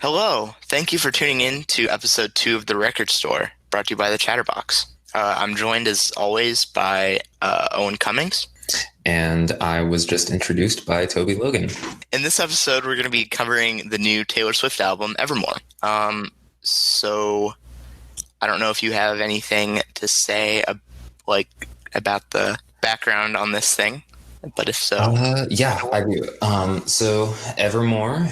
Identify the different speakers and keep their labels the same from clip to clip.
Speaker 1: Hello. Thank you for tuning in to episode 2 of The Record Store, brought to you by the Chatterbox. I'm joined as always by Owen Cummings.
Speaker 2: And I was just introduced by Tobey Logan.
Speaker 1: In this episode, we're going to be covering the new Taylor Swift album, Evermore. So I don't know if you have anything to say about the background on this thing, but if so.
Speaker 2: Yeah, I do. So Evermore,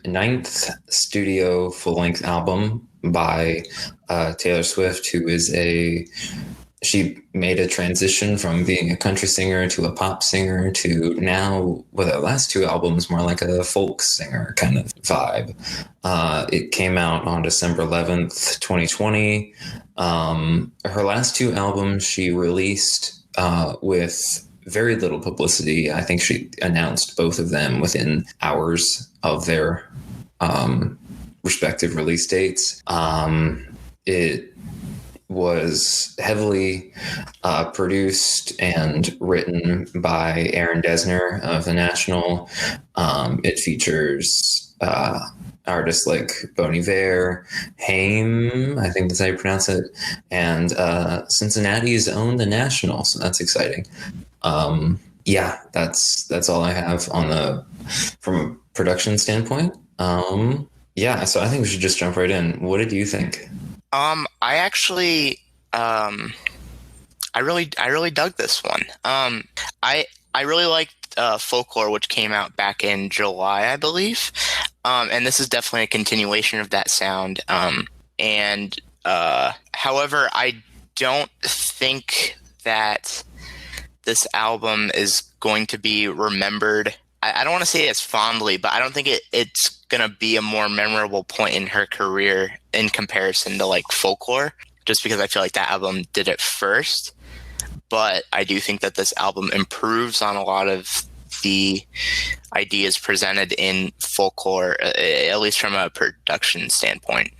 Speaker 2: ninth studio full-length album by Taylor Swift, who is she made a transition from being a country singer to a pop singer to now, with her last two albums, more like a folk singer kind of vibe. It came out on December 11th, 2020. Her last two albums she released with very little publicity. I think she announced both of them within hours of their respective release dates. It was heavily produced and written by Aaron Dessner of The National. It features artists like Bon Iver, Haim, I think that's how you pronounce it, and Cincinnati's own The National, so that's exciting. Yeah, that's all I have from a production standpoint. Yeah, so I think we should just jump right in. What did you think?
Speaker 1: I actually, I really dug this one. I really liked Folklore, which came out back in July, I believe. And this is definitely a continuation of that sound. However, I don't think that this album is going to be remembered. I don't want to say it as fondly, but I don't think it's going to be a more memorable point in her career in comparison to like Folklore, just because I feel like that album did it first. But I do think that this album improves on a lot of the ideas presented in Folklore, at least from a production standpoint.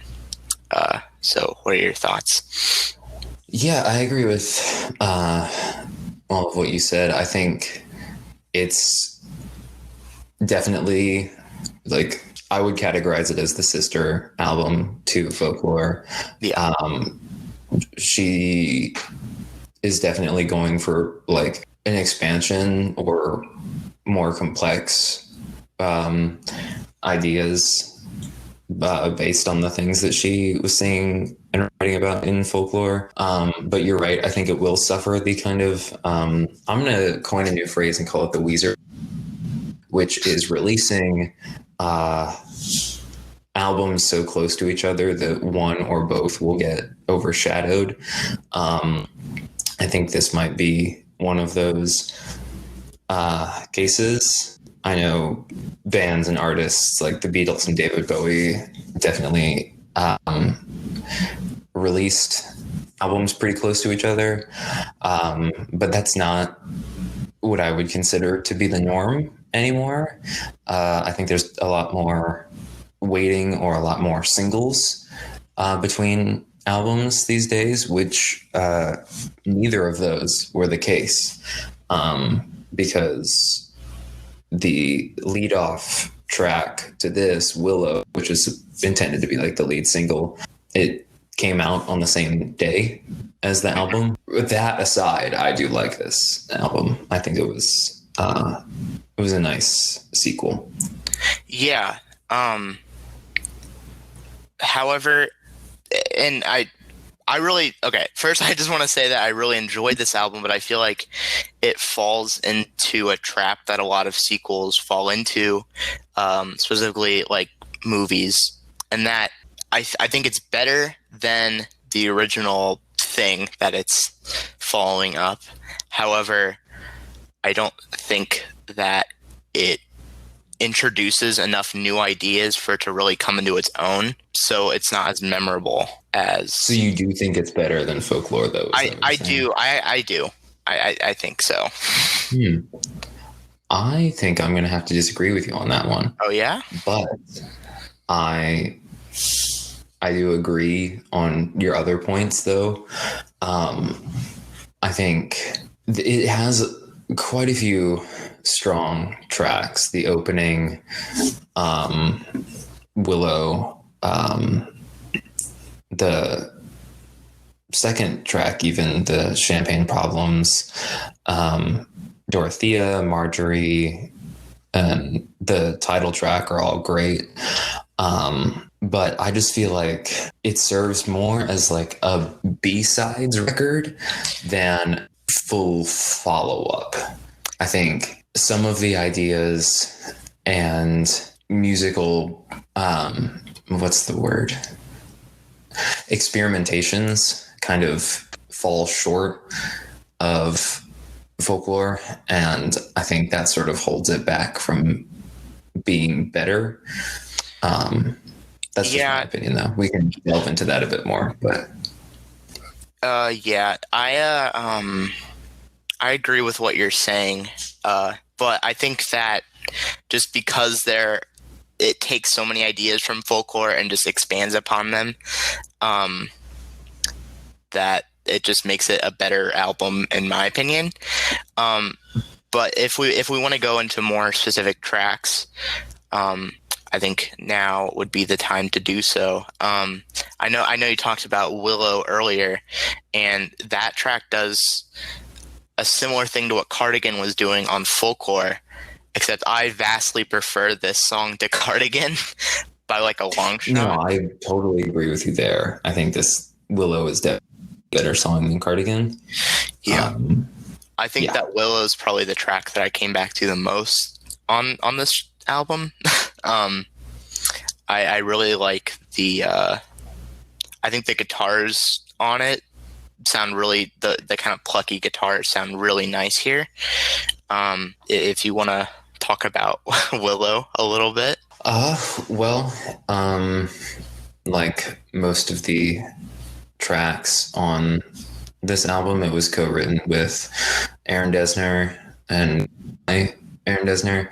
Speaker 1: So what are your thoughts?
Speaker 2: Yeah, I agree with all of what you said. I think it's definitely, like, I would categorize it as the sister album to Folklore.
Speaker 1: Yeah.
Speaker 2: She is definitely going for like an expansion or more complex ideas based on the things that she was saying and writing about in Folklore. But you're right. I think it will suffer the kind of, I'm going to coin a new phrase and call it the Weezer, which is releasing albums so close to each other that one or both will get overshadowed. I think this might be one of those cases. I know bands and artists like the Beatles and David Bowie definitely released albums pretty close to each other, but that's not what I would consider to be the norm anymore. I think there's a lot more waiting or a lot more singles between albums these days, which neither of those were the case, because the lead-off track to this, Willow, which is intended to be like the lead single, it came out on the same day as the album. With that aside, I do like this album. I think it was a nice sequel.
Speaker 1: Yeah. However, and first I just want to say that I really enjoyed this album, but I feel like it falls into a trap that a lot of sequels fall into, specifically like movies, and that I think it's better than the original thing that it's following up. However, I don't think that it introduces enough new ideas for it to really come into its own, so it's not as memorable as.
Speaker 2: So you do think it's better than Folklore, though?
Speaker 1: I do. I think so.
Speaker 2: I think I'm going to have to disagree with you on that one.
Speaker 1: Oh yeah?
Speaker 2: But I do agree on your other points, though. I think it has quite a few strong tracks. The opening Willow, the second track, even the Champagne Problems, Dorothea, Marjorie, and the title track are all great. But I just feel like it serves more as like a B-sides record than full follow-up. I think some of the ideas and musical, what's the word? Experimentations kind of fall short of folklore, and I think that sort of holds it back from being better. That's just my opinion, though. We can delve into that a bit more, but
Speaker 1: I agree with what you're saying, but I think that just because it takes so many ideas from folklore and just expands upon them, that it just makes it a better album, in my opinion. But if we want to go into more specific tracks, I think now would be the time to do so. I know you talked about Willow earlier, and that track does a similar thing to what Cardigan was doing on Folklore, except I vastly prefer this song to Cardigan by like a long shot.
Speaker 2: No, I totally agree with you there. I think this Willow is definitely a better song than Cardigan.
Speaker 1: Yeah. I think that Willow is probably the track that I came back to the most on this album. I really like I think the guitars on it sound really, the kind of plucky guitars sound really nice here. If you want to talk about Willow a little bit.
Speaker 2: Well, like most of the tracks on this album, it was co-written with Aaron Dessner and Aaron Dessner.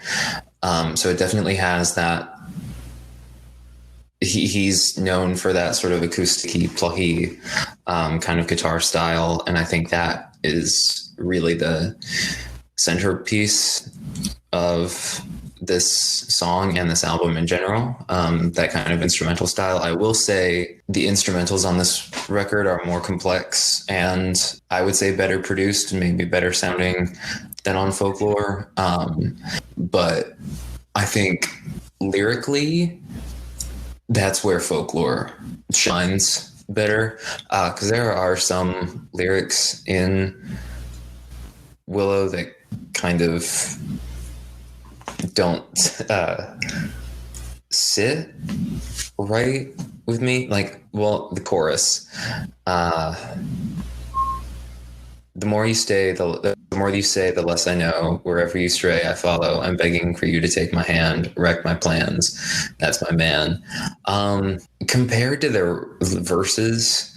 Speaker 2: So it definitely has that. He's known for that sort of acoustic-y, plucky kind of guitar style, and I think that is really the centerpiece of this song and this album in general, that kind of instrumental style. I will say the instrumentals on this record are more complex and I would say better produced and maybe better sounding than on Folklore. But I think lyrically, that's where Folklore shines better, because there are some lyrics in Willow that kind of don't sit right with me. Like, well, the chorus, the more you stay, the more you say, the less I know. Wherever you stray, I follow. I'm begging for you to take my hand, wreck my plans. That's my man. Compared to their verses,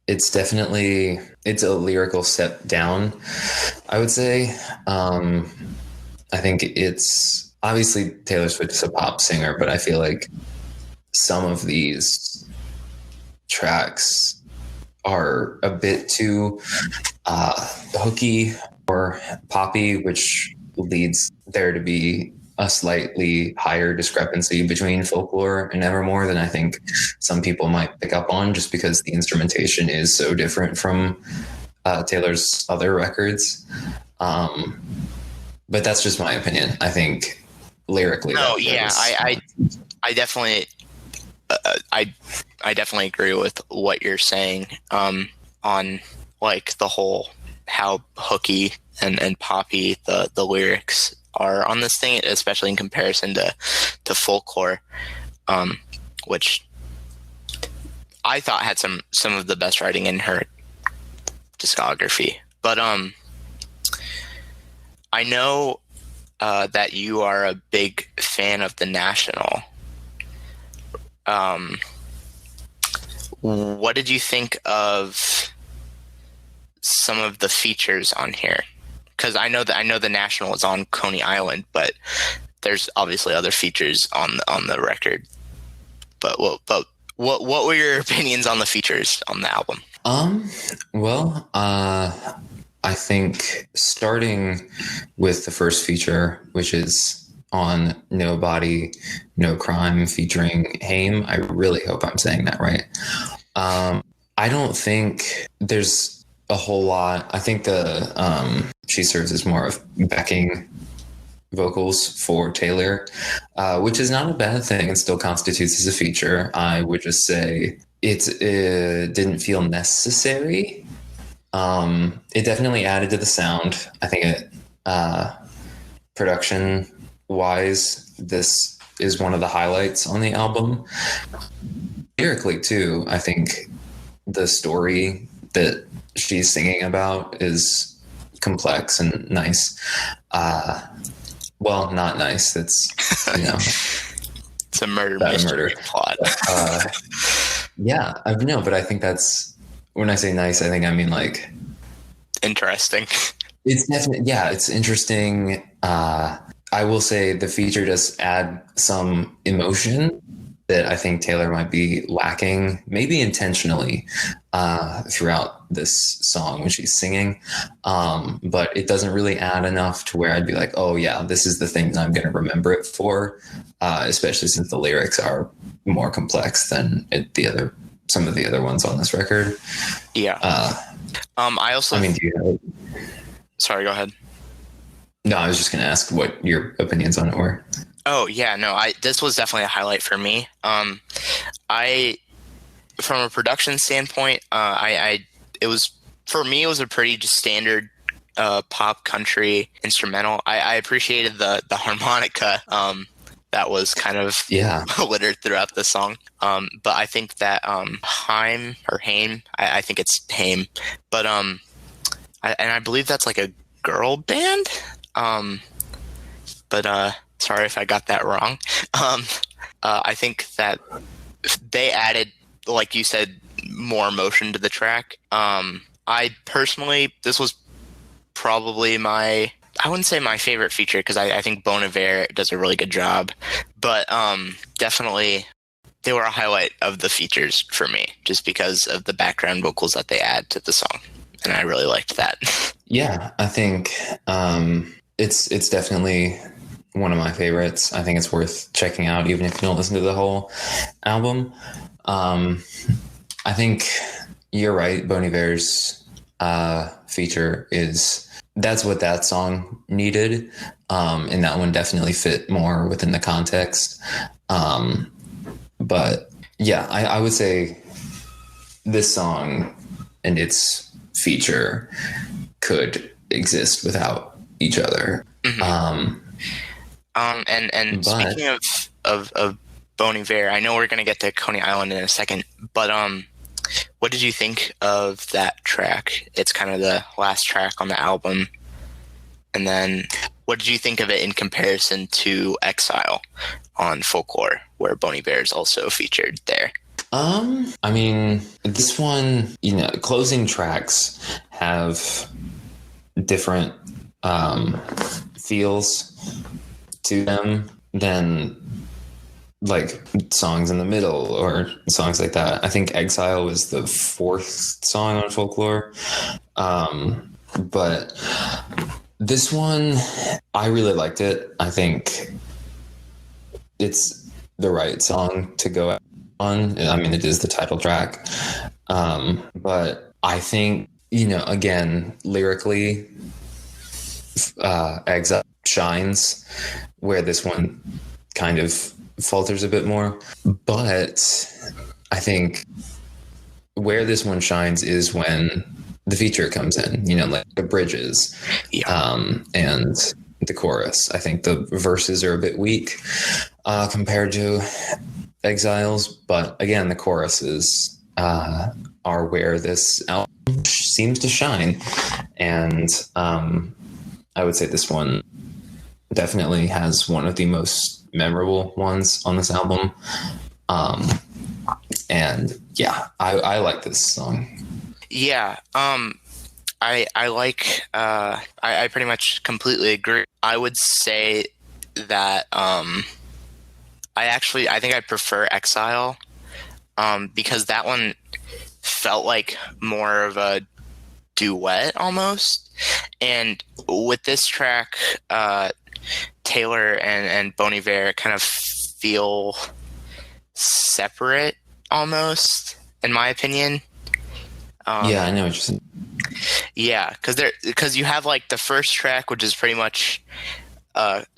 Speaker 2: it's a lyrical step down, I would say. I think it's obviously Taylor Swift is a pop singer, but I feel like some of these tracks are a bit too hooky or poppy, which leads there to be a slightly higher discrepancy between Folklore and Evermore than I think some people might pick up on, just because the instrumentation is so different from Taylor's other records. But that's just my opinion. I think lyrically.
Speaker 1: No, yeah, I definitely, I definitely agree with what you're saying on like the whole how hooky and poppy the lyrics are on this thing, especially in comparison to Folklore, which I thought had some of the best writing in her discography. But I know that you are a big fan of The National. What did you think of some of the features on here? Because I know The National is on Coney Island, but there's obviously other features on the record. But what were your opinions on the features on the album?
Speaker 2: Well, I think starting with the first feature, which is on Nobody, No Crime featuring Haim. I really hope I'm saying that right. I don't think there's a whole lot. I think she serves as more of backing vocals for Taylor, which is not a bad thing and still constitutes as a feature. I would just say it didn't feel necessary. It definitely added to the sound. I think production wise, this is one of the highlights on the album. Lyrically too, I think the story that she's singing about is complex and nice. Well, not nice. It's,
Speaker 1: it's a murder mystery plot.
Speaker 2: Yeah, I know, but I think that's, when I say nice, I think I mean like
Speaker 1: interesting.
Speaker 2: It's definitely, yeah, it's interesting. I will say the feature does add some emotion that I think Taylor might be lacking, maybe intentionally, throughout this song when she's singing. But it doesn't really add enough to where I'd be like, oh yeah, this is the thing that I'm going to remember it for, especially since the lyrics are more complex than some of the other ones on this record.
Speaker 1: Yeah. Sorry, go ahead.
Speaker 2: No, I was just going to ask what your opinions on it were.
Speaker 1: Oh yeah, no, this was definitely a highlight for me. From a production standpoint, it was a pretty just standard pop country instrumental. I appreciated the harmonica that was kind of littered throughout the song. But I think that Haim, I think it's Haim, but I believe that's like a girl band. But sorry if I got that wrong. I think that they added, like you said, more emotion to the track. I personally, this was probably I wouldn't say my favorite feature, because I think Bon Iver does a really good job, but definitely they were a highlight of the features for me, just because of the background vocals that they add to the song, and I really liked that.
Speaker 2: Yeah, I think it's definitely one of my favorites. I think it's worth checking out, even if you don't listen to the whole album. I think you're right. Bon Iver's feature that's what that song needed. And that one definitely fit more within the context. But yeah, I would say this song and its feature could exist without each other.
Speaker 1: Mm-hmm. Speaking of Bon Iver, I know we're going to get to Coney Island in a second, but what did you think of that track? It's kind of the last track on the album. And then what did you think of it in comparison to Exile on Folklore, where Bon Iver is also featured there?
Speaker 2: I mean, this one, closing tracks have different feels to them than like songs in the middle or songs like that. I think Exile was the fourth song on Folklore. But this one, I really liked it. I think it's the right song to go on. I mean, it is the title track. But I think, again, lyrically, Exile shines where this one kind of falters a bit more. But I think where this one shines is when the feature comes in, like the bridges, and the chorus. I think the verses are a bit weak compared to Exile's, but again, the choruses are where this album seems to shine. And I would say this one definitely has one of the most memorable ones on this album. And yeah, I like this song.
Speaker 1: Yeah. I like, I pretty much completely agree. I would say that, I think I prefer Exile, because that one felt like more of a duet almost. And with this track, Taylor and Bon Iver kind of feel separate almost, in my opinion.
Speaker 2: Yeah, I know what you're saying.
Speaker 1: Yeah, because you have like the first track, which is pretty much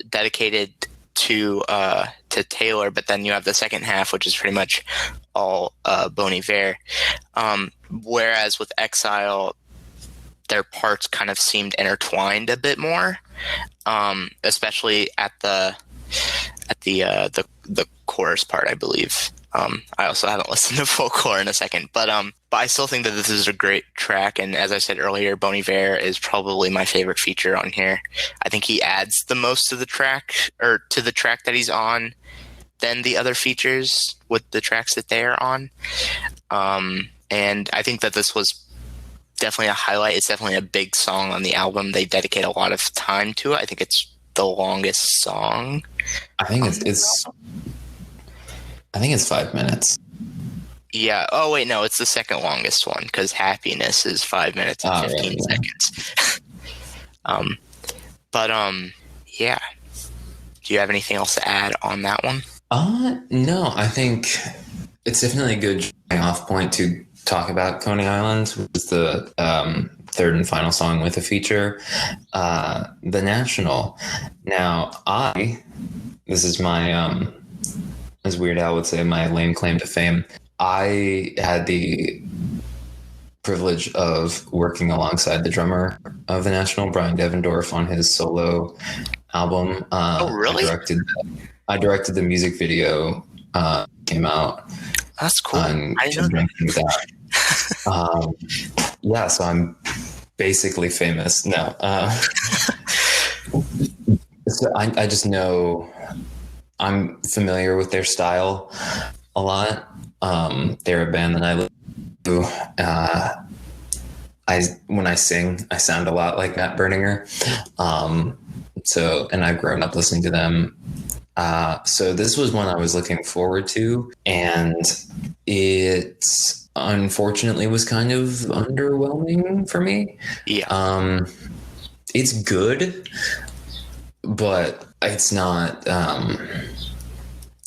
Speaker 1: dedicated to Taylor, but then you have the second half, which is pretty much all Bon Iver. Whereas with Exile, their parts kind of seemed intertwined a bit more, especially at the chorus part, I believe. I also haven't listened to folklore in a second, but I still think that this is a great track. And as I said earlier, Bon Iver is probably my favorite feature on here. I think he adds the most to the track, or to the track that he's on, than the other features with the tracks that they are on. And I think that this was definitely a highlight. It's definitely a big song on the album. They dedicate a lot of time to it. I think it's the longest song.
Speaker 2: I think it's 5 minutes.
Speaker 1: Yeah. Oh, wait, no, it's the second longest one, because Happiness is 5 minutes and 15 seconds. Yeah. Do you have anything else to add on that one?
Speaker 2: No, I think it's definitely a good jumping off point to talk about Coney Island, which is the third and final song with a feature, The National. Now, this is my, as Weird Al would say, my lame claim to fame. I had the privilege of working alongside the drummer of The National, Brian Devendorf, on his solo album.
Speaker 1: Oh, really?
Speaker 2: I directed the music video. Came out.
Speaker 1: That's cool. I didn't know
Speaker 2: that. Yeah, so I'm basically famous. No. So I just know I'm familiar with their style a lot. They're a band that I listen to. When I sing, I sound a lot like Matt Berninger. And I've grown up listening to them. So this was one I was looking forward to, and it unfortunately was kind of underwhelming for me.
Speaker 1: Yeah.
Speaker 2: It's good, but it's not,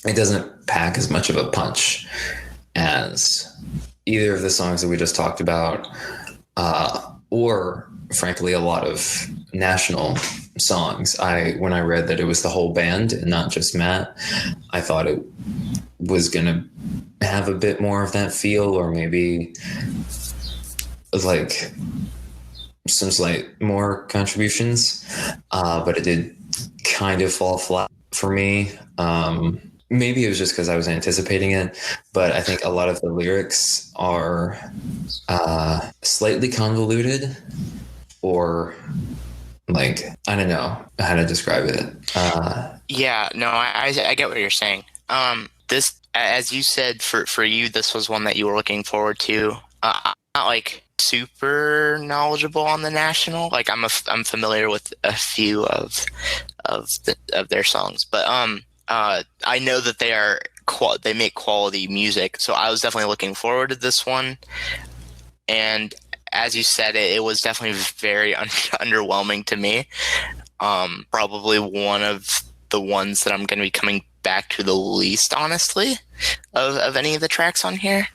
Speaker 2: it doesn't pack as much of a punch as either of the songs that we just talked about, or frankly, a lot of National songs. When I read that it was the whole band and not just Matt, I thought it was going to have a bit more of that feel, or maybe like some slight more contributions. But it did kind of fall flat for me. Maybe it was just because I was anticipating it, but I think a lot of the lyrics are slightly convoluted, or like, I don't know how to describe it.
Speaker 1: Yeah, no, I get what you're saying. This, as you said, for you, this was one that you were looking forward to. I'm not like super knowledgeable on the National. Like I'm familiar with a few of their songs, but I know that they make quality music. So I was definitely looking forward to this one. And as you said, it was definitely very underwhelming to me. Probably one of the ones that I'm going to be coming back to the least, honestly, of any of the tracks on here.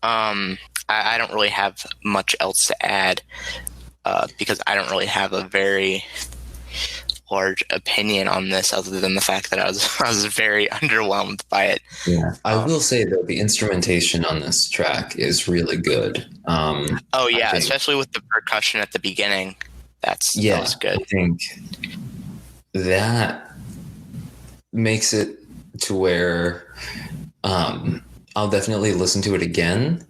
Speaker 1: I don't really have much else to add, because I don't really have a very large opinion on this, other than the fact that I was very underwhelmed by it.
Speaker 2: Yeah, I will say though, the instrumentation on this track is really good.
Speaker 1: Oh yeah, especially with the percussion at the beginning. That was good.
Speaker 2: I think that makes it to where I'll definitely listen to it again.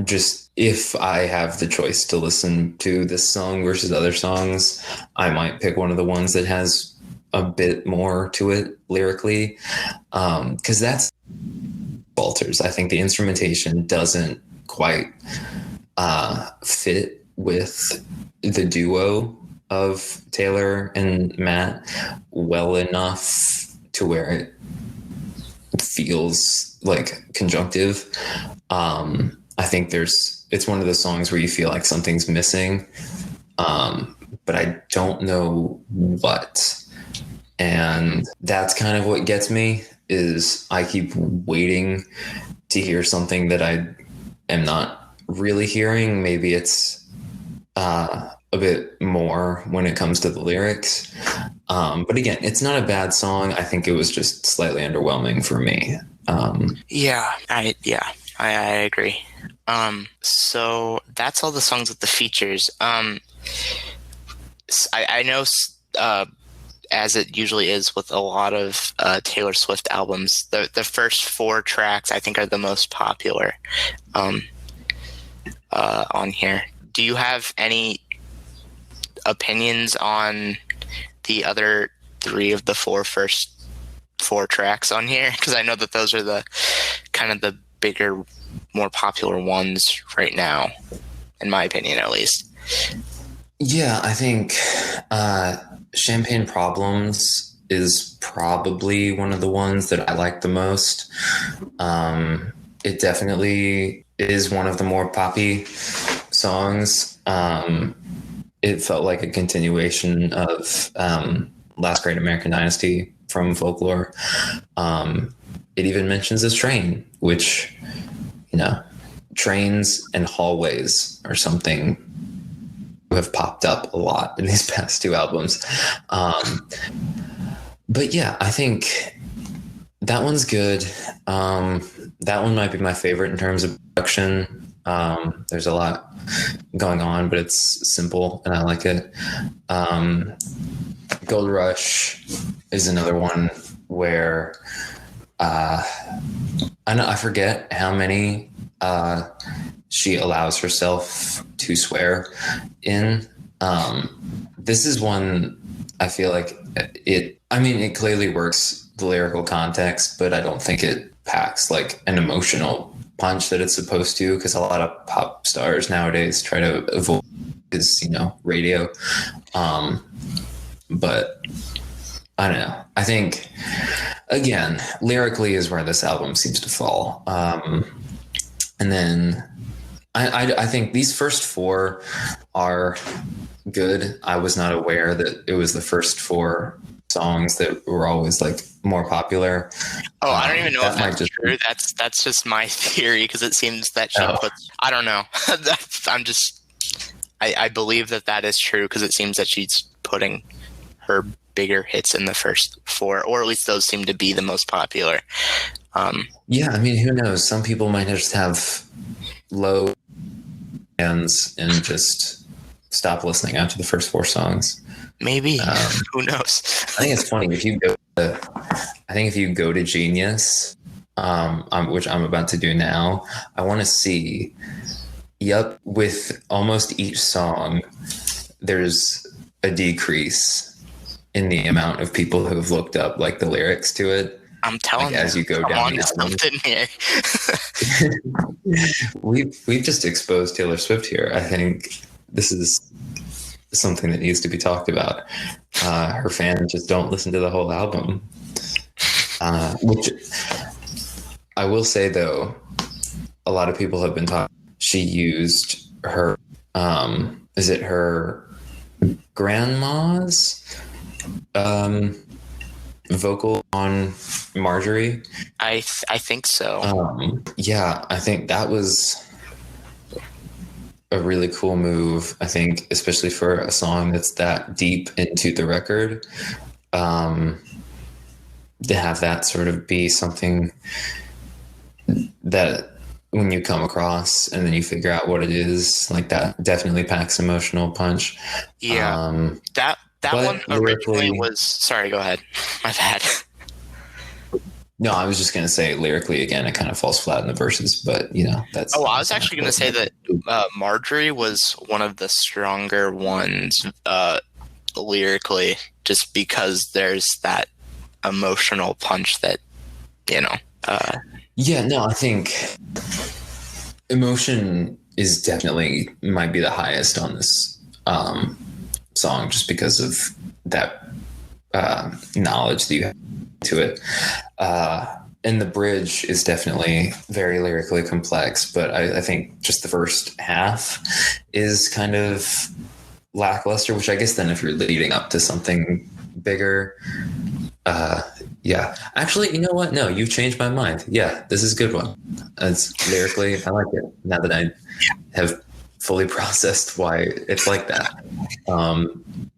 Speaker 2: Just if I have the choice to listen to this song versus other songs, I might pick one of the ones that has a bit more to it lyrically, because that's falters. I think the instrumentation doesn't quite fit with the duo of Taylor and Matt well enough to where it feels like conjunctive. I think it's one of the songs where you feel like something's missing. but I don't know what. And that's kind of what gets me, is I keep waiting to hear something that I am not really hearing. Maybe it's a bit more when it comes to the lyrics. But again, it's not a bad song. I think it was just slightly underwhelming for me.
Speaker 1: I agree. So that's all the songs with the features. I know, as it usually is with a lot of Taylor Swift albums, the first 4 tracks I think are the most popular on here. Do you have any opinions on the other 3 of the first 4 tracks on here? Because I know that those are the kind of the bigger, more popular ones right now, in my opinion, at least.
Speaker 2: Yeah, I think Champagne Problems is probably one of the ones that I like the most. It definitely is one of the more poppy songs. It felt like a continuation of Last Great American Dynasty from Folklore. It even mentions this train, which, trains and hallways are something have popped up a lot in these past 2 albums. But yeah, I think that one's good. That one might be my favorite in terms of production. There's a lot going on, but it's simple and I like it. Gold Rush is another one where I forget how many she allows herself to swear in. This is one I feel like it clearly works the lyrical context, but I don't think it packs like an emotional punch that it's supposed to, because a lot of pop stars nowadays try to avoid his, radio. But I don't know. I think, again, lyrically is where this album seems to fall. And then I think these first 4 are good. I was not aware that it was the first 4 songs that were always like more popular.
Speaker 1: Oh, I don't even know if that's true. That's just my theory, because it seems that she puts. I don't know. I believe that is true, because it seems that she's putting her bigger hits in the first 4, or at least those seem to be the most popular.
Speaker 2: Yeah, who knows? Some people might just have low fans and just stop listening after the first 4 songs.
Speaker 1: Maybe. Who knows?
Speaker 2: I think it's funny if you go to Genius, which I'm about to do now. I want to see. Yep, with almost each song, there's a decrease in the amount of people who have looked up like the lyrics to it.
Speaker 1: I'm telling you,
Speaker 2: as you go down the album. We've just exposed Taylor Swift here. I think this is something that needs to be talked about. Her fans just don't listen to the whole album. Which I will say, though, a lot of people have been talking. She used her, is it her grandma's vocal on Marjorie?
Speaker 1: I think so.
Speaker 2: Yeah, I think that was a really cool move. I think, especially for a song that's that deep into the record, to have that sort of be something that when you come across and then you figure out what it is, like that definitely packs emotional punch.
Speaker 1: Yeah. That one originally was, sorry, go ahead. My bad.
Speaker 2: No, I was just going to say lyrically, again, it kind of falls flat in the verses, but that's.
Speaker 1: Oh, I was actually going to say that Marjorie was one of the stronger ones lyrically, just because there's that emotional punch that,
Speaker 2: Yeah, no, I think emotion is definitely might be the highest on this song, just because of that knowledge that you have to it. And the bridge is definitely very lyrically complex, but I think just the first half is kind of lackluster, which I guess then if you're leading up to something bigger, yeah. Actually, you know what? No, you've changed my mind. Yeah, this is a good one. It's lyrically, I like it now that I have fully processed why it's like that.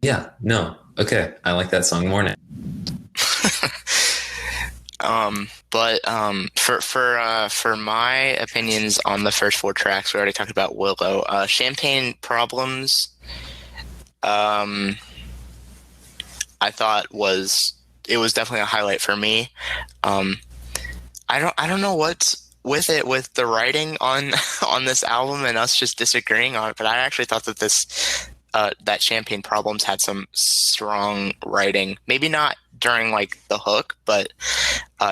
Speaker 2: Yeah, no, okay, I like that song more now.
Speaker 1: For my opinions on the first 4 tracks, we already talked about Willow. Champagne Problems, I thought was definitely a highlight for me. I don't know what's with it with the writing on on this album and us just disagreeing on it, but I actually thought that that Champagne Problems had some strong writing. Maybe not during like the hook, but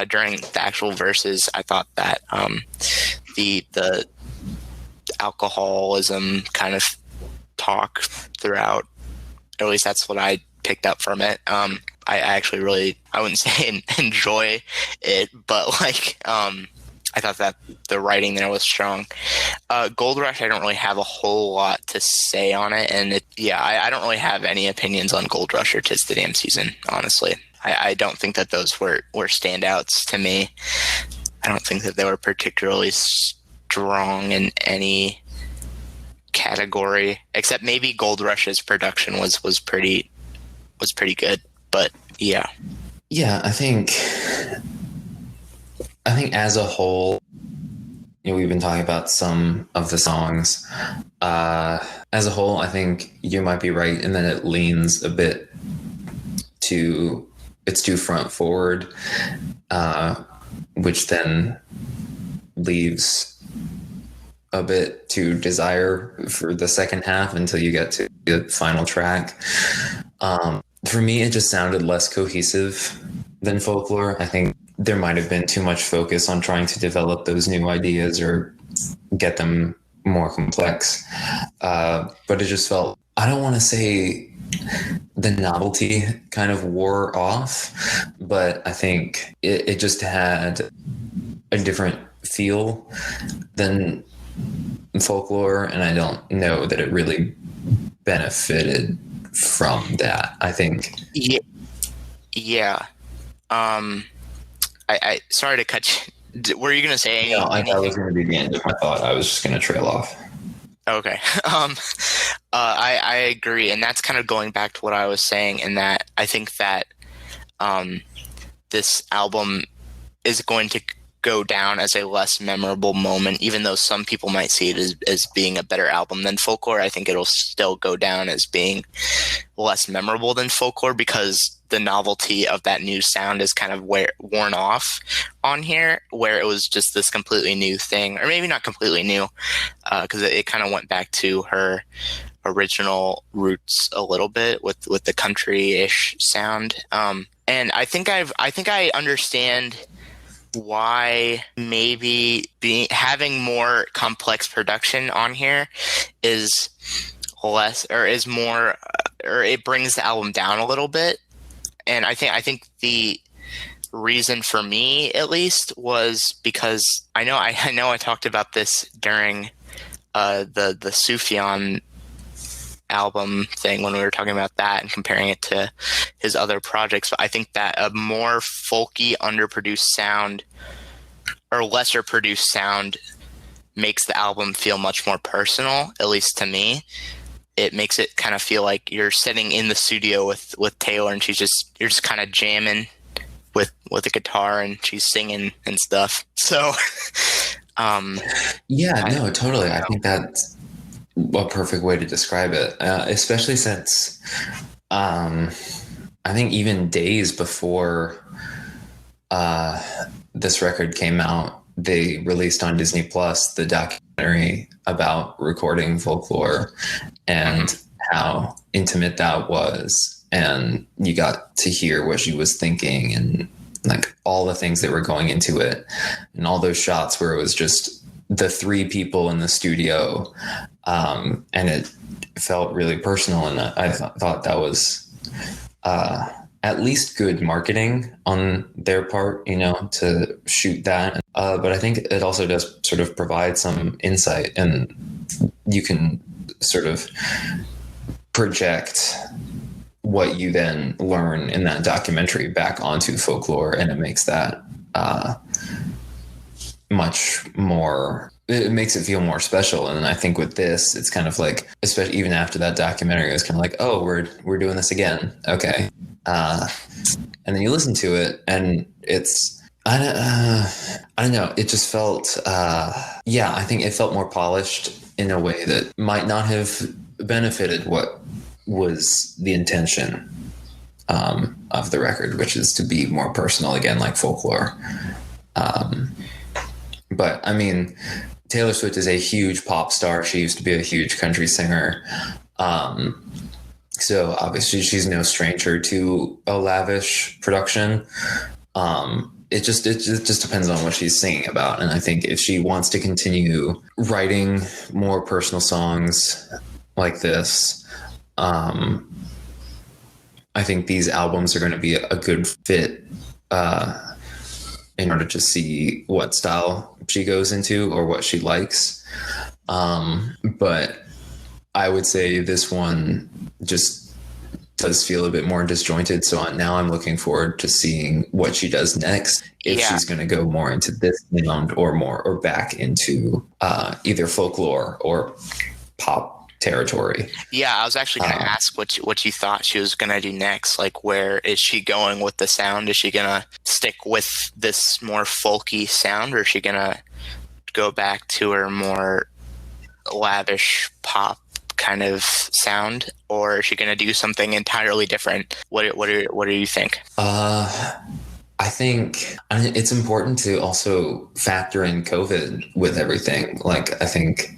Speaker 1: during the actual verses, I thought that the alcoholism kind of talk throughout, or at least that's what I picked up from it. I actually really, I wouldn't say enjoy it, but like I thought that the writing there was strong. Gold Rush, I don't really have a whole lot to say on it, and I don't really have any opinions on Gold Rush or 'Tis the Damn Season, honestly. I don't think that those were standouts to me. I don't think that they were particularly strong in any category, except maybe Gold Rush's production was pretty good. But yeah.
Speaker 2: Yeah, I think as a whole, we've been talking about some of the songs. As a whole, I think you might be right in that it leans a bit it's too front forward, which then leaves a bit to desire for the second half until you get to the final track. For me, it just sounded less cohesive than Folklore. I think there might have been too much focus on trying to develop those new ideas or get them more complex. But it just felt, I don't want to say the novelty kind of wore off, but I think it just had a different feel than Folklore, and I don't know that it really benefited from that. I think.
Speaker 1: Yeah. I sorry to cut you. Were you going to say anything?
Speaker 2: No, that was going to be the end of my thought. I was just going to trail off.
Speaker 1: Okay. I agree. And that's kind of going back to what I was saying, in that I think that this album is going to go down as a less memorable moment, even though some people might see it as being a better album than Folklore. I think it'll still go down as being less memorable than Folklore, because the novelty of that new sound is kind of worn off on here, where it was just this completely new thing, or maybe not completely new, because it kind of went back to her original roots a little bit with the country-ish sound. And I think I understand why maybe having more complex production on here is less, or is more, or it brings the album down a little bit. And I think the reason for me, at least, was because I know I talked about this during the Sufjan album thing when we were talking about that and comparing it to his other projects. But I think that a more folky, underproduced sound, or lesser produced sound, makes the album feel much more personal, at least to me. It makes it kind of feel like you're sitting in the studio with Taylor, and you're just kind of jamming with a guitar, and she's singing and stuff. So,
Speaker 2: no, totally. I think that's a perfect way to describe it, especially since I think even days before this record came out, they released on Disney Plus the documentary about recording Folklore and how intimate that was, and you got to hear what she was thinking and like all the things that were going into it, and all those shots where it was just the 3 people in the studio, and it felt really personal, and I thought that was at least good marketing on their part, to shoot that. But I think it also does sort of provide some insight, and you can sort of project what you then learn in that documentary back onto folklore, and it makes that much more, it makes it feel more special. And I think with this, it's kind of like, especially even after that documentary, it was kind of like, oh, we're doing this again. Okay. And then you listen to it and it's, I don't know. It just felt, I think it felt more polished in a way that might not have benefited what was the intention of the record, which is to be more personal again, like folklore. But I mean, Taylor Swift is a huge pop star. She used to be a huge country singer. So obviously she's no stranger to a lavish production. It just depends on what she's singing about. And I think if she wants to continue writing more personal songs like this, I think these albums are going to be a good fit in order to see what style she goes into or what she likes. But I would say this one just does feel a bit more disjointed. So now I'm looking forward to seeing what she does next. If she's going to go more into this sound or back into either folklore or pop territory.
Speaker 1: Yeah, I was actually going to ask what you thought she was going to do next. Like, where is she going with the sound? Is she going to stick with this more folky sound, or is she going to go back to her more lavish pop kind of sound, or is she going to do something entirely different? What do you think?
Speaker 2: I think it's important to also factor in COVID with everything. Like, I think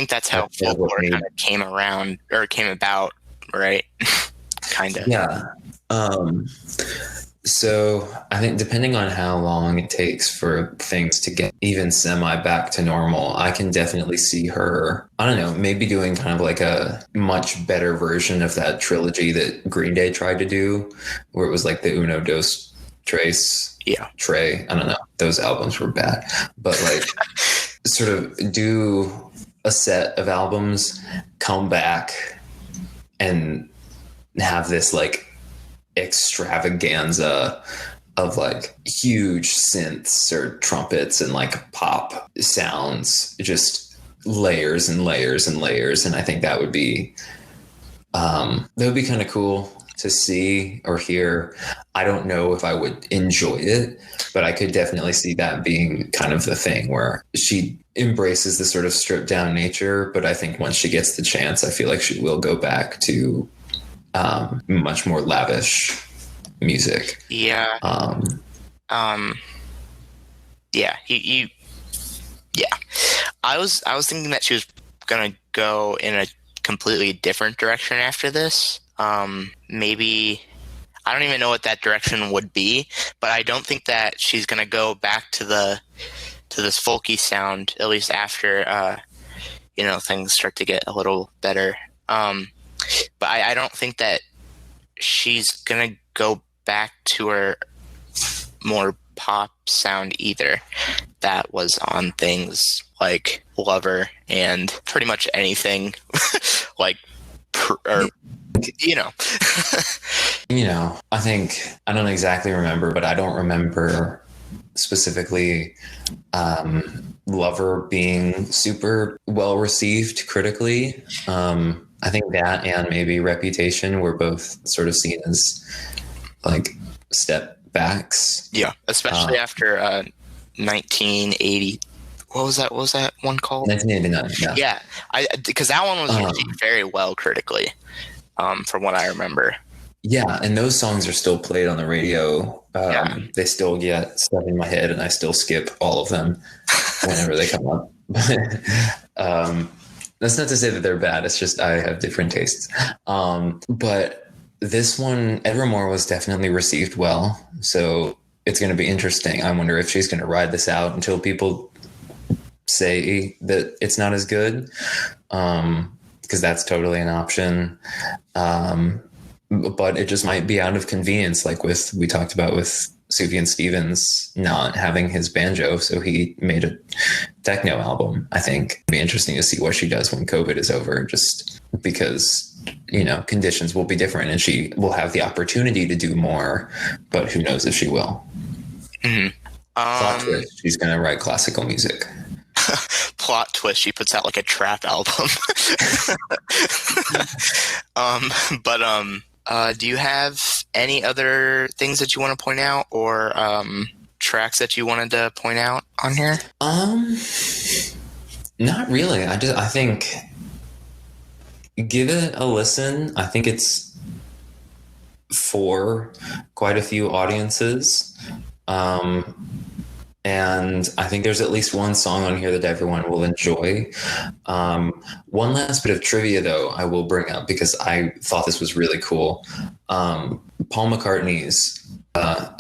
Speaker 2: that's how folklore kind of came about, right? Kind of.
Speaker 1: Yeah.
Speaker 2: So I think depending on how long it takes for things to get even semi back to normal, I can definitely see her, I don't know, maybe doing kind of like a much better version of that trilogy that Green Day tried to do, where it was like the Uno Dos Tres.
Speaker 1: Yeah.
Speaker 2: Trey. I don't know. Those albums were bad, but like sort of do a set of albums, come back and have this like extravaganza of like huge synths or trumpets and like pop sounds, just layers and layers and layers. And I think that would be kind of cool to see or hear. I don't know if I would enjoy it, but I could definitely see that being kind of the thing where she embraces the sort of stripped down nature. But I think once she gets the chance, I feel like she will go back to much more lavish music.
Speaker 1: Yeah. Yeah. I was thinking that she was gonna go in a completely different direction after this. Maybe I don't even know what that direction would be, but I don't think that she's gonna go back to this folky sound, at least after things start to get a little better. But I don't think that she's going to go back to her more pop sound either. That was on things like Lover and pretty much anything like, I
Speaker 2: think, I don't exactly remember, but I don't remember specifically Lover being super well received critically. I think that and maybe Reputation were both sort of seen as like step backs.
Speaker 1: Yeah, especially after 1980. What was that one called?
Speaker 2: 1989.
Speaker 1: Yeah, because that one was received very well critically, from what I remember.
Speaker 2: Yeah, and those songs are still played on the radio. They still get stuck in my head, and I still skip all of them whenever they come up. That's not to say that they're bad. It's just I have different tastes. But this one, Evermore, was definitely received well. So it's going to be interesting. I wonder if she's going to ride this out until people say that it's not as good, because that's totally an option. But it just might be out of convenience, like we talked about with Sufjan Stevens not having his banjo, so he made a techno album. I think it'd be interesting to see what she does when COVID is over, just because conditions will be different, and she will have the opportunity to do more, but who knows if she will.
Speaker 1: Mm-hmm.
Speaker 2: Plot twist, she's going to write classical music.
Speaker 1: Plot twist, she puts out like a trap album. Do you have any other things that you want to point out, or tracks that you wanted to point out on here?
Speaker 2: Not really. I think give it a listen. I think it's for quite a few audiences. And I think there's at least one song on here that everyone will enjoy. One last bit of trivia, though, I will bring up because I thought this was really cool. Paul McCartney's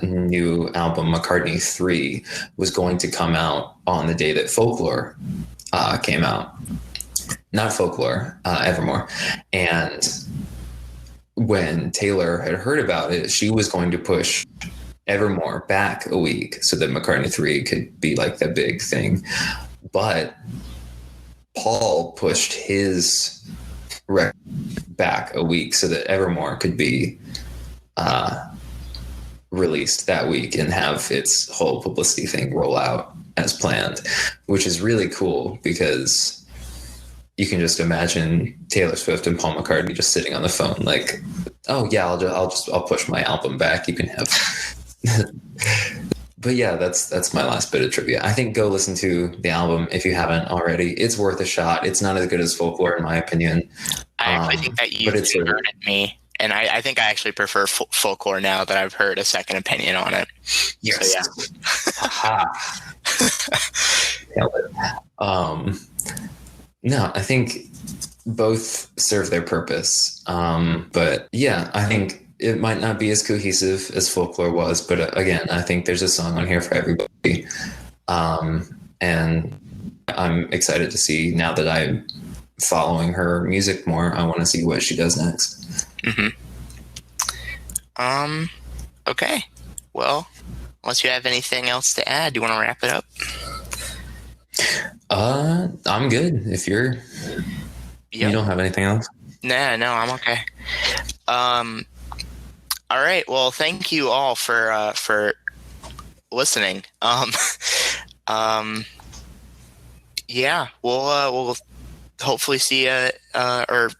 Speaker 2: new album, McCartney 3, was going to come out on the day that Folklore came out. Not Folklore, Evermore. And when Taylor had heard about it, she was going to push Evermore back a week so that McCartney 3 could be like the big thing. But Paul pushed his record back a week so that Evermore could be released that week and have its whole publicity thing roll out as planned, which is really cool because you can just imagine Taylor Swift and Paul McCartney just sitting on the phone like, oh yeah, I'll push my album back. You can have But yeah, that's my last bit of trivia. I think go listen to the album if you haven't already. It's worth a shot. It's not as good as Folklore in my opinion.
Speaker 1: I actually think that you converted me, and I think I actually prefer Folklore now that I've heard a second opinion on it.
Speaker 2: Yes. So, yeah. Nailed it. No, I think both serve their purpose. But yeah, I think it might not be as cohesive as Folklore was, but again, I think there's a song on here for everybody. And I'm excited to see, now that I'm following her music more, I want to see what she does next.
Speaker 1: Mm-hmm. Okay. Well, unless you have anything else to add, do you want to wrap it up?
Speaker 2: I'm good. If you don't have anything else.
Speaker 1: No, I'm okay. All right. Well, thank you all for listening. Yeah, we'll hopefully see you or